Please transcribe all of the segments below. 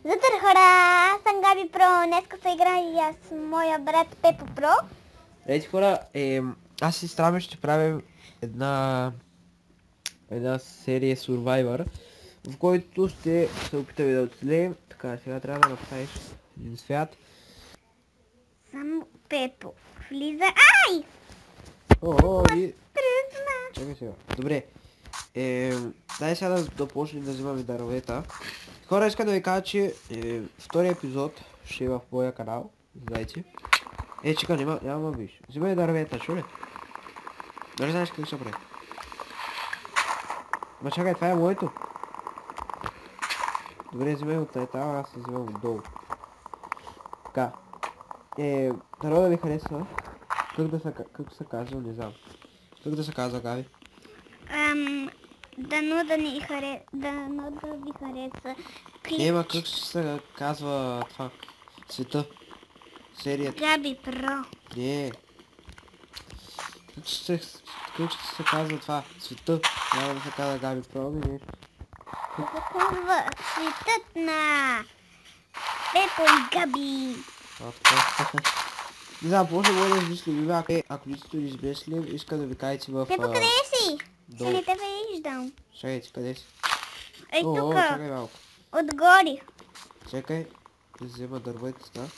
Здравейте хора, аз съм Габи Про, днеска се играя с моя брат Пепо Про. Здравейте хора, аз и Страме ще правим една серия Survivor, в който ще се опитаме да оцелеем. Така, сега трябва да направиш един свят. Само Пепо влиза. Ай! Чакай сега. Добре. Дай сега да почнем да взимаме дървета. Хора, искам да ви кажа, че втория епизод ще е в моя канал. Знаете. Чека, няма виж. Взимай дървета, чу ли? Дали знаеш как се прави? Ма чакай, това е моето. Добре, взимай от тази, аз се взимам отдолу. Така. Народа ви харесва. Как се казва, не знам. Как да се казва, Габи? Дано да ви хареса. Ема, как се казва това? Света. Серията. Габи Про. Не. Как ще се казва това? Света. Няма да се казва Габи Про, ми нещо. Се казва светът на Пепо и Габи. Не знам, може да измислим. Ако нищо не измислим, иска да ви кажете в... Пепо, къде си? Долу. Че не те виждам. Чакайте, къде си? Ей, тук. Чакай малко. Отгоре. Чакай, да взема дърветата.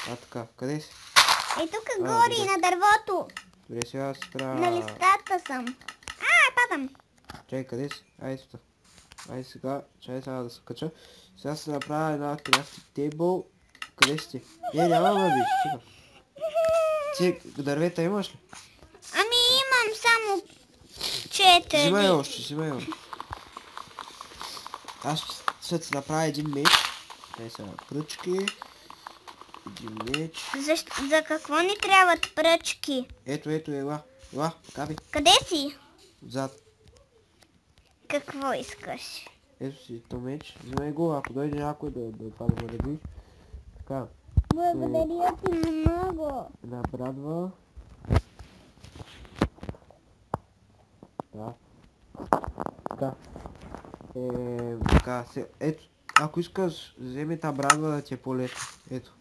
Така, къде си? Ей, тук горе на дървото. Добре, сега аз трябва... На листата съм. Падам. Чакай, къде си? Ай сега, чакай сега да се кача. Сега ще направя една красти тейбъл. Къде си ти? Няма да виж, чакай. Ти дървета имаш ли? Ами имам само 4. Взимай още. Аз ще си направя един меч. Ей сега, пръчки. Един меч. За какво ни трябват пръчки? Ето, ела, Габи. Къде си? Зад. Какво искаш? Ето си то меч. Взимай го, ако дойде някой да падаме да видиш. Така. Благодаря ти много. Една брадва. Да. Така. Така, ето, ако искаш, вземи тази брадва да ти е по-лесно. Ето.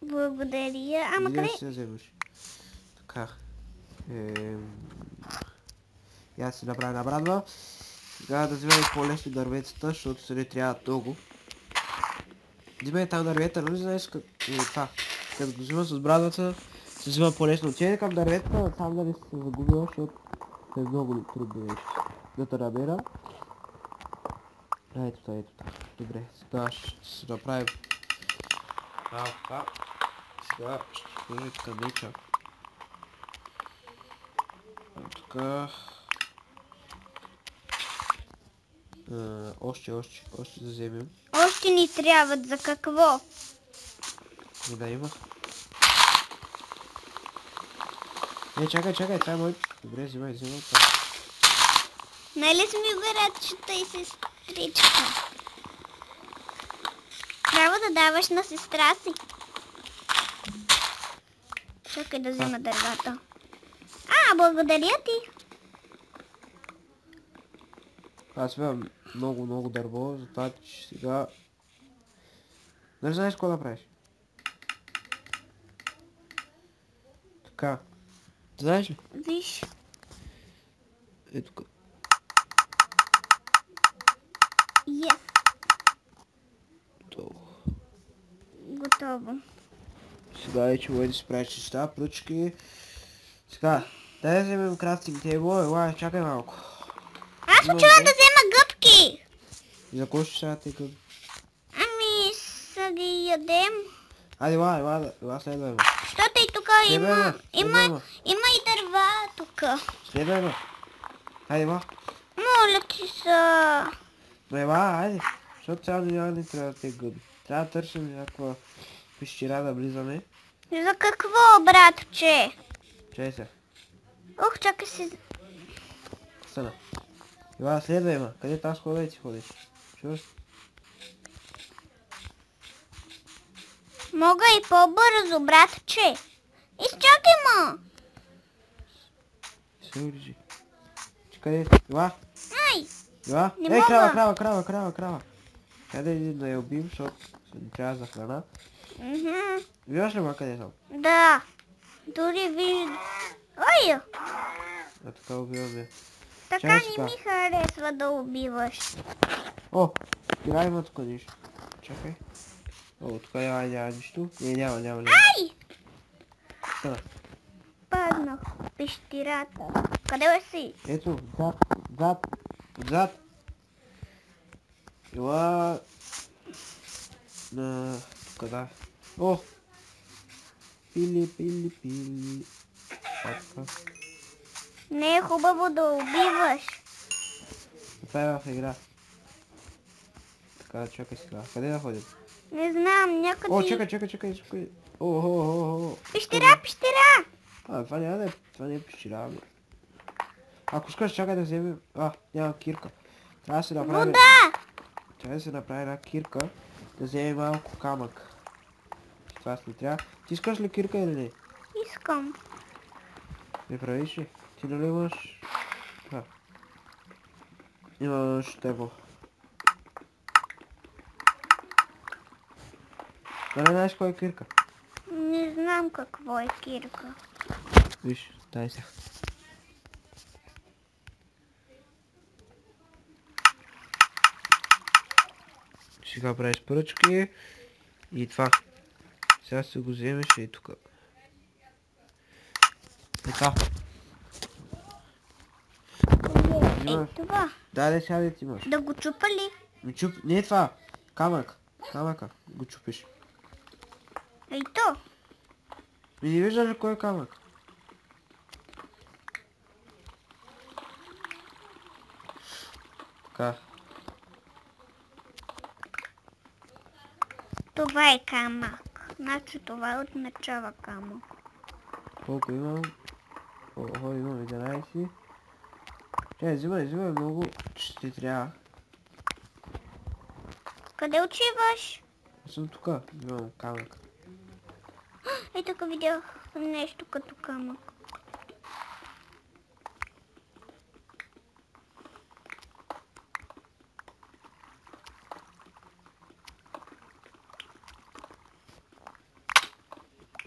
Благодаря. Ама къде? Си я вземеш. Така. И аз си направя една брадва. Сега да вземем по-лесно дърветата, защото се не трябва дълго. Взимай там дървета, нали знаеш как това? Като го взима с брадвата, се взима по-лесно. Отиде към дърветата, сам да не се загубила, защото е много трудно нещо. Да те набера. Ето това. Добре, сега ще се направим. Сега ще сложим така меча. Така. Още да вземем. Още ни трябват за какво? Да има. Чакай, това е моето. Добре, взимай това. Нали сме братчета и сестричка? Трябва да даваш на сестра си. Чакай да взема дървата. Благодаря ти. Аз имам много дърво, затова че сега... Не знаеш какво да правиш. Така. Знаеш ли? Виж. Ето тук. Yes. Готово. Сега че може да си правиш чиста, пръчки. Сега, дай да вземем крафтинг тейбъл, ела, чакай малко. Аз отивам да взема гъбки. И за кой ще сега те гъбки? Ами, са ги ядем. Айде, ела следваме. Защото и тук има и дърва тук. Следваме. Айде, ела. Моля ти са. Айде. Защото цял деня не трябва да те гъби. Трябва да търсим някаква пещера да влизаме. За какво, братче? Чай се. Чакай си. Стана. Ела, следвай, ма. Къде тази хода и ти ходиш? Чуваш? Мога и по-бързо, братче. Изчакай, ма. Се урижи. Къде? Ела? Да? Не Ей, мога. крава. Хайде да я убим, защото ни трябва за храна. Виждаш ли ма къде съм? Да. Дори вижда. Ой! А така убиваме. Така Чакай не сега. ми харесва да убиваш. О, спира има тук нищо. Чакай. О, тук няма нищо. Не, няма. Ай! Стана. Паднах в пещерата. Къде си? Ето, отзад. Ела... Тук да. О! Пили. Така. Не е хубаво да убиваш. Това е в игра. Така, чакай сега. Къде да ходим? Не знам, някъде... О, чакай. О. Пещера! Това не е пещера, бе. Ако искаш, чакай да вземем... няма кирка. Трябва да се направи... Вода! Трябва да се направи една кирка, да вземем малко камък. Това си трябва. Ти искаш ли кирка или не? Искам. Не правиш ли? Ти нали имаш... Имаш tego. Нали знаеш кой е кирка? Не знам какво е кирка. Виж, дай сега. Сега правиш пръчки и това. Сега се го вземеш и тук. Така. Е, това. Да, сега ти имаш. Да го чупа ли? Не е това. Камъка. Го чупиш. Ей то. Не виждаш ли кой е камък? Така. Това е камък. Значи това е означава камък. Колко имам? Охо, имам 11. Чай, взимай много, че ти трябва. Къде отиваш? Аз съм тука, взимам камък. Ей, тук видях нещо като камък.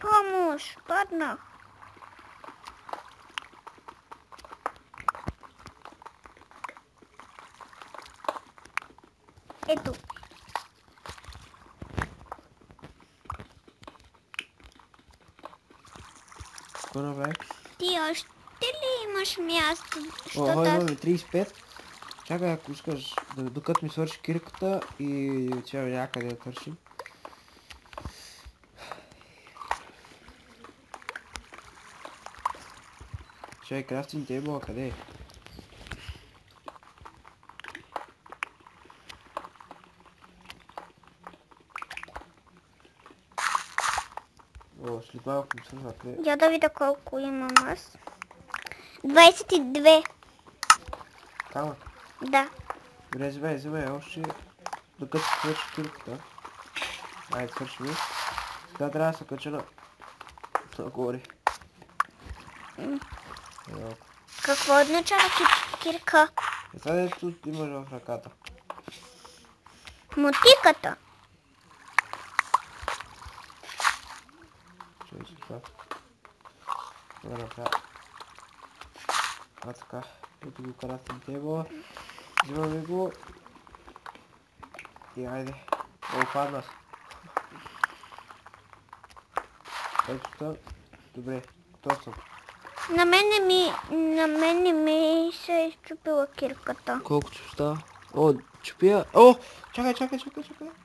Помощ, паднах. Ето. Какво направи? Ти още ли имаш място? Охо, Защото аз... имаме 35. Чакай, ако искаш, докато ми свърши кирката и отиваме някъде да търсим. Чай, крафтинг тейбъл, къде е? О, след малко ми свършва къде. Я да видя колко имам аз. 22. Камък. Да. Добре, взимай още, докато се свърши кирката. Айде, свърши ми. Сега трябва да се кача нагоре. Какво означава кирка? Това дето имаш в ръката. Мотиката. Чай си това. Да направя. Така. Ето го крафтинг тейбъла. Взимаме го. И айде. О, паднах. Ето това. Добре, готов съм. На мене ми се е изчупила кирката. Колко ще остава? О, чупия. О, чакай. Чакай малко.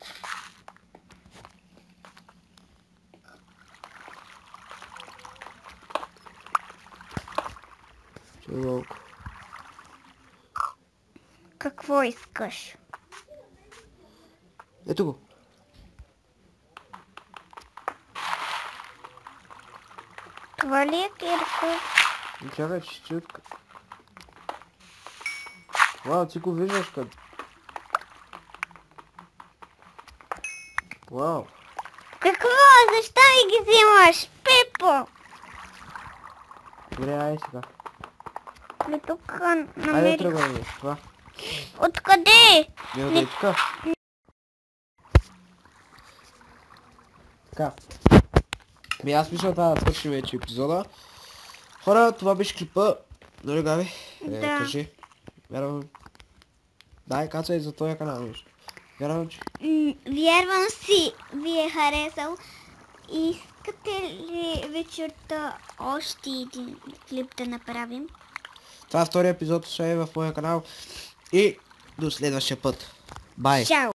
Какво искаш? Ето го. Това ли е кирка? Чакай, че ще отка. Вау, ти го виждаш къде. Вау. Какво? Защо ми ги взимаш? Пепо! Добре, айде сега. Ами тук Айде намерих. тръгваме. Това. Откъде? Минута и така. Така. Аз мисля да свършим вече епизода. Хора, това беше клипа. Нали, Габи? Да. Кажи. Вярвам. Дай, кацай за твоя канал нещо. Вярвам, че... Вярвам си, ви е харесал. Искате ли вечерта още един клип да направим? Това е втория епизод, ще е в моя канал. И до следващия път. Бай! Чао!